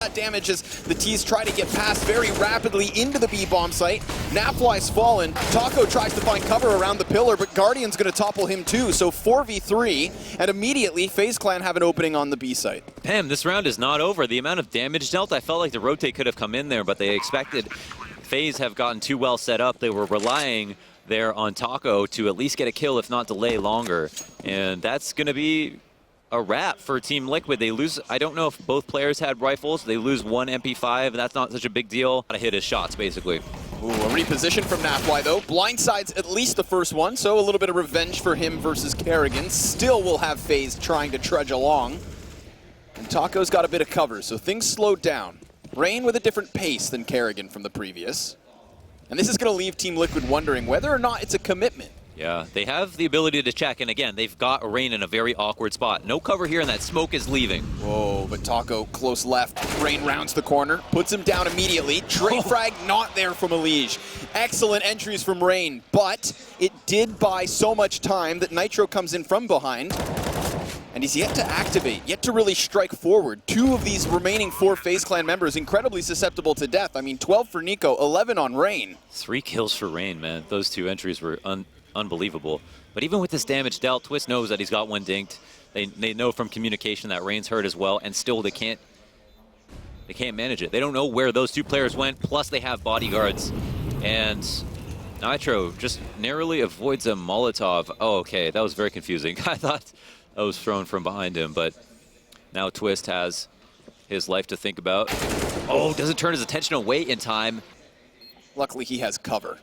That damage as the T's try to get past very rapidly into the B-bomb site. Napfly's fallen. Taco tries to find cover around the pillar, but GuardiaN's going to topple him too. So 4v3, and immediately FaZe Clan have an opening on the B site. Pam, this round is not over. The amount of damage dealt, I felt like the rotate could have come in there, but they expected. FaZe have gotten too well set up. They were relying there on Taco to at least get a kill, if not delay longer. And that's going to be a wrap for Team Liquid. They lose, I don't know if both players had rifles. They lose one MP5, that's not such a big deal. Gotta hit his shots, basically. Ooh, a reposition from Napfly, though. Blindsides at least the first one, so a little bit of revenge for him versus KarrigaN. Still will have FaZe trying to trudge along. And Taco's got a bit of cover, so things slowed down. Rain with a different pace than KarrigaN from the previous. And this is going to leave Team Liquid wondering whether or not it's a commitment. Yeah, they have the ability to check, and again, they've got Rain in a very awkward spot. No cover here, and that smoke is leaving. Whoa, but Taco close left. Rain rounds the corner, puts him down immediately. Trade frag not there from AUG. Excellent entries from Rain, but it did buy so much time that Nitro comes in from behind, and he's yet to activate, yet to really strike forward. Two of these remaining 4 FaZe Clan members incredibly susceptible to death. I mean, 12 for Nico, 11 on Rain. 3 kills for Rain, man. Those 2 entries were unbelievable. But even with this damage dealt, Twist knows that he's got one dinked. They know from communication that Rain's hurt as well, and still they can't manage it. They don't know where those 2 players went, plus they have bodyguards. And Nitro just narrowly avoids a Molotov. Oh, okay, that was very confusing. I thought that was thrown from behind him, but now Twist has his life to think about. Oh, doesn't turn his attention away in time. Luckily he has cover.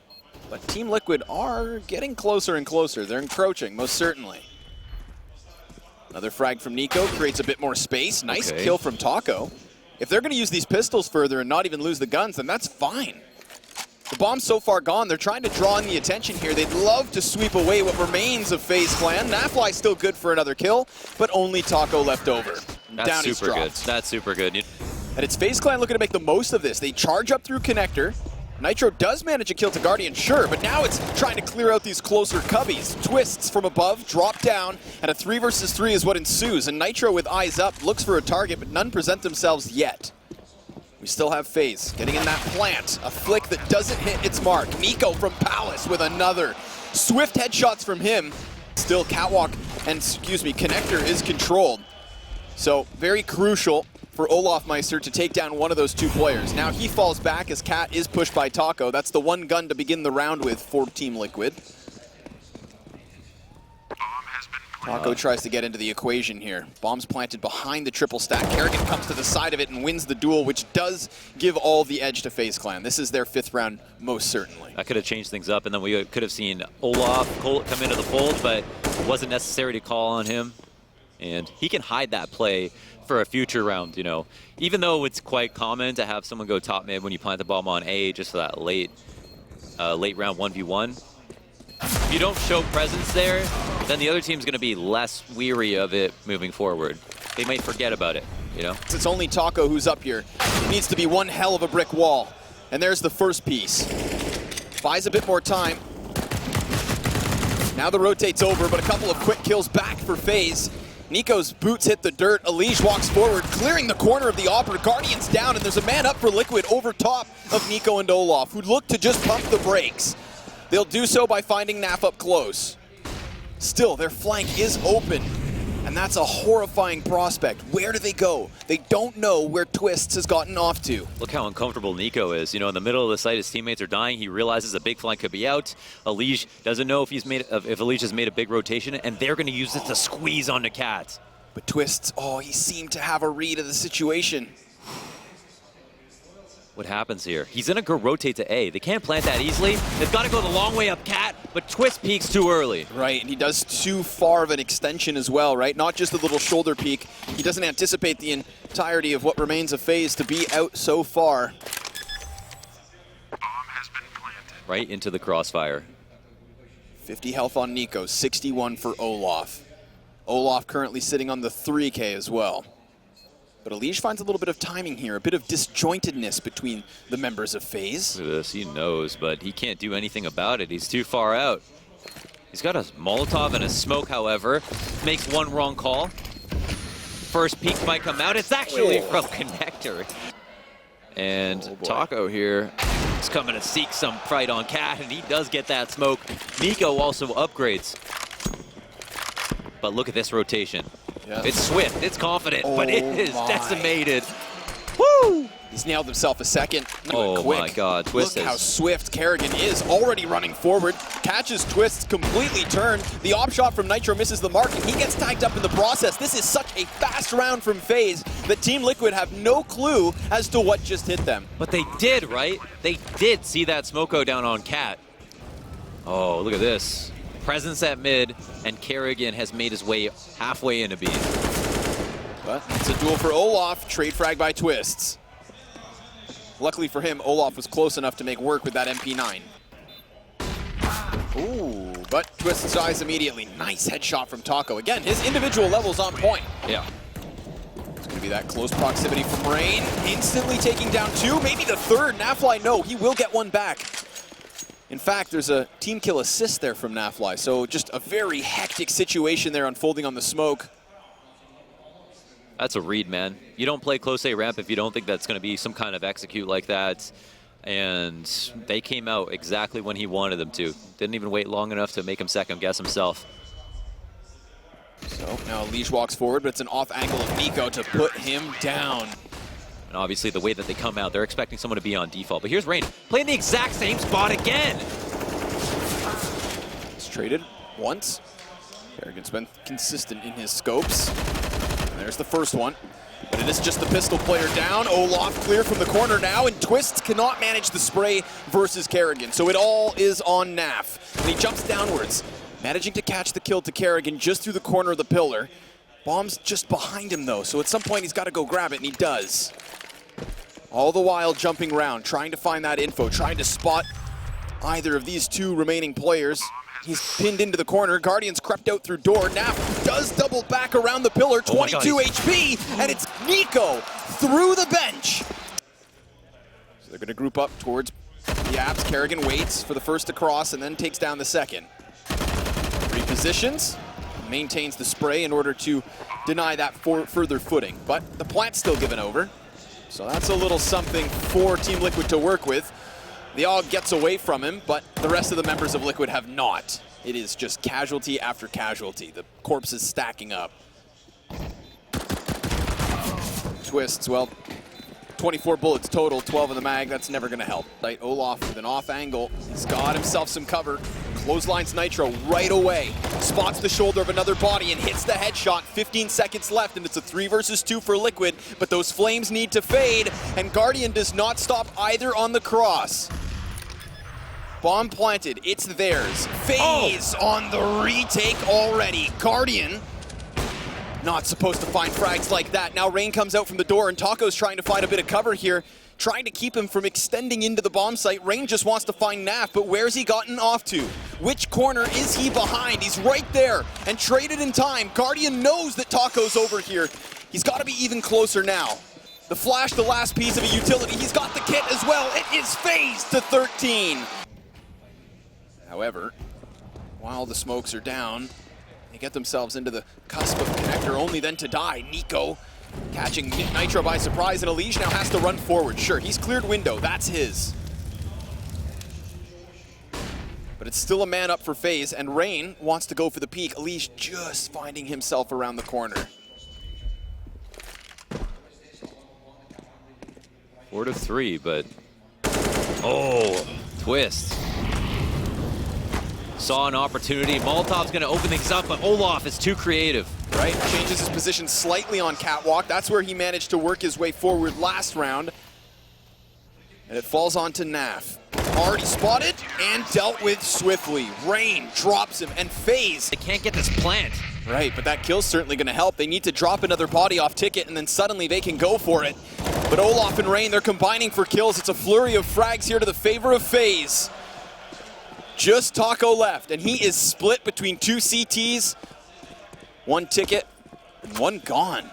But Team Liquid are getting closer and closer. They're encroaching, most certainly. Another frag from Nico creates a bit more space. Nice kill from Taco. If they're going to use these pistols further and not even lose the guns, then that's fine. The bomb's so far gone, they're trying to draw in the attention here. They'd love to sweep away what remains of FaZe Clan. Napfly's still good for another kill, but only Taco left over. That's super good. That's super good. And it's FaZe Clan looking to make the most of this. They charge up through connector. Nitro does manage a kill to GuardiaN, sure, but now it's trying to clear out these closer cubbies. Twists from above, drop down, and a 3 versus 3 is what ensues. And Nitro with eyes up looks for a target, but none present themselves yet. We still have FaZe getting in that plant. A flick that doesn't hit its mark. Nico from Palace with another. Swift headshots from him. Still Catwalk and, Connector is controlled. So very crucial for Olofmeister to take down one of those 2 players. Now he falls back as Cat is pushed by Taco. That's the one gun to begin the round with for Team Liquid. Taco tries to get into the equation here. Bomb's planted behind the triple stack. KarrigaN comes to the side of it and wins the duel, which does give all the edge to FaZe Clan. This is their 5th round, most certainly. That could have changed things up, and then we could have seen Olaf come into the fold, but it wasn't necessary to call on him. And he can hide that play for a future round, you know. Even though it's quite common to have someone go top mid when you plant the bomb on A just for that late round 1v1. If you don't show presence there, then the other team's going to be less weary of it moving forward. They might forget about it, you know? It's only Taco who's up here. It needs to be one hell of a brick wall. And there's the first piece. Buys a bit more time. Now the rotate's over, but a couple of quick kills back for FaZe. Nico's boots hit the dirt. AUG walks forward, clearing the corner of the Opera. GuardiaN's down, and there's a man up for Liquid over top of Nico and Olaf, who look to just pump the brakes. They'll do so by finding Naf up close. Still, their flank is open, and that's a horrifying prospect. Where do they go? They don't know where Twists has gotten off to. Look how uncomfortable Nico is. You know, in the middle of the site, his teammates are dying. He realizes a big flank could be out. AUG doesn't know if AUG has made a big rotation, and they're going to use it to squeeze onto Cat. But Twists, he seemed to have a read of the situation. What happens here? He's going to go rotate to A. They can't plant that easily. They've got to go the long way up Cat, but Twist peeks too early. Right, and he does too far of an extension as well, right? Not just a little shoulder peek. He doesn't anticipate the entirety of what remains of FaZe to be out so far. Bomb has been planted. Right into the crossfire. 50 health on Nico, 61 for Olaf. Olaf currently sitting on the 3K as well. But AUG finds a little bit of timing here, a bit of disjointedness between the members of FaZe. Look at this, he knows, but he can't do anything about it. He's too far out. He's got a Molotov and a smoke, however. Makes one wrong call. First peek might come out. It's actually from Connector. And Taco here is coming to seek some fight on Cat, and he does get that smoke. Nico also upgrades. But look at this rotation. Yes. It's swift, it's confident, but it is decimated. Woo! He's nailed himself a second. Oh quick. My God, Twist Look how swift KarrigaN is, already running forward. Catches Twist, completely turned. The op shot from Nitro misses the mark, and he gets tagged up in the process. This is such a fast round from FaZe that Team Liquid have no clue as to what just hit them. But they did, right? They did see that smoke go down on Cat. Oh, look at this. Presence at mid, and KarrigaN has made his way halfway into B. But it's a duel for Olof, trade frag by Twists. Luckily for him, Olof was close enough to make work with that MP9. Ooh, but Twists eyes immediately. Nice headshot from Taco. Again, his individual level's on point. Yeah. It's gonna be that close proximity from Rain. Instantly taking down two, maybe the third. Nafly, no, he will get one back. In fact, there's a team kill assist there from Nafly, so just a very hectic situation there unfolding on the smoke. That's a read, man. You don't play close A ramp if you don't think that's going to be some kind of execute like that. And they came out exactly when he wanted them to. Didn't even wait long enough to make him second guess himself. So now Leash walks forward, but it's an off angle of Nico to put him down. And obviously the way that they come out, they're expecting someone to be on default. But here's Rain, playing the exact same spot again. It's traded once. KarrigaN's been consistent in his scopes. There's the first one, but it is just the pistol player down. Olaf clear from the corner now, and Twist cannot manage the spray versus KarrigaN. So it all is on Naf, and he jumps downwards, managing to catch the kill to KarrigaN just through the corner of the pillar. Bomb's just behind him though, so at some point he's got to go grab it, and he does. All the while jumping around, trying to find that info, trying to spot either of these two remaining players. He's pinned into the corner. GuardiaN's crept out through door. Naf does double back around the pillar. 22 HP, and it's Nico through the bench. So they're going to group up towards the apps. KarrigaN waits for the first to cross and then takes down the second. Repositions, maintains the spray in order to deny that further footing. But the plant's still given over. So that's a little something for Team Liquid to work with. The AUG gets away from him, but the rest of the members of Liquid have not. It is just casualty after casualty. The corpses stacking up. Twists, well, 24 bullets total, 12 in the mag. That's never going to help. Right, Olaf with an off angle. He's got himself some cover. Clotheslines Nitro right away. Spots the shoulder of another body and hits the headshot. 15 seconds left, and it's a 3 versus 2 for Liquid. But those flames need to fade, and GuardiaN does not stop either on the cross. Bomb planted, it's theirs. FaZe on the retake already. GuardiaN not supposed to find frags like that. Now Rain comes out from the door, and Taco's trying to find a bit of cover here, trying to keep him from extending into the bomb site. Rain just wants to find Naf, but where's he gotten off to? Which corner is he behind? He's right there, and traded in time. GuardiaN knows that Taco's over here. He's got to be even closer now. The flash, the last piece of a utility. He's got the kit as well. It is FaZe to 13. However, while the smokes are down, they get themselves into the cusp of connector, only then to die. Nico catching Nitro by surprise, and Elige now has to run forward. Sure, he's cleared window, that's his. But it's still a man up for FaZe, and Rain wants to go for the peak. Elige just finding himself around the corner. 4 to 3, but oh, Twist. Saw an opportunity. Molotov's going to open things up, but Olaf is too creative. Right, changes his position slightly on Catwalk. That's where he managed to work his way forward last round. And it falls onto Naf. Already spotted and dealt with swiftly. Rain drops him, and FaZe. They can't get this plant. Right, but that kill's certainly going to help. They need to drop another body off ticket, and then suddenly they can go for it. But Olaf and Rain, they're combining for kills. It's a flurry of frags here to the favor of FaZe. Just Taco left, and he is split between 2 CTs. 1 ticket, and 1 gone.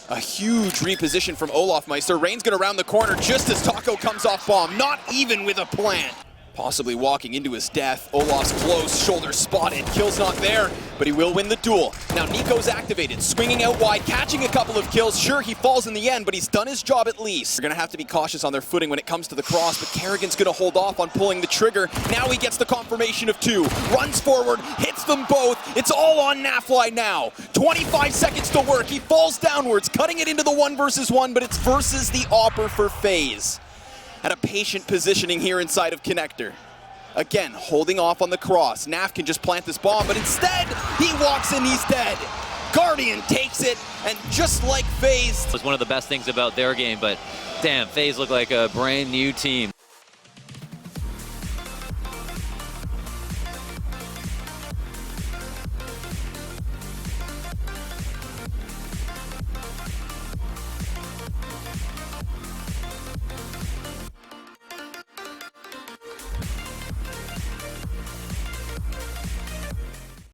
A huge reposition from Olofmeister. Rain's gonna round the corner just as Taco comes off bomb, not even with a plant. Possibly walking into his death. Olof's close, shoulder spotted, kill's not there, but he will win the duel. Now Nico's activated, swinging out wide, catching a couple of kills. Sure, he falls in the end, but he's done his job at least. They're gonna have to be cautious on their footing when it comes to the cross, but KarrigaN's gonna hold off on pulling the trigger. Now he gets the confirmation of 2, runs forward, hits them both. It's all on Nafly now. 25 seconds to work, he falls downwards, cutting it into the 1 versus 1, but it's versus the Opper for FaZe. At a patient positioning here inside of Connector. Again, holding off on the cross. Naf can just plant this bomb, but instead, he walks in, he's dead. GuardiaN takes it, and just like FaZe. It was one of the best things about their game, but damn, FaZe looked like a brand new team.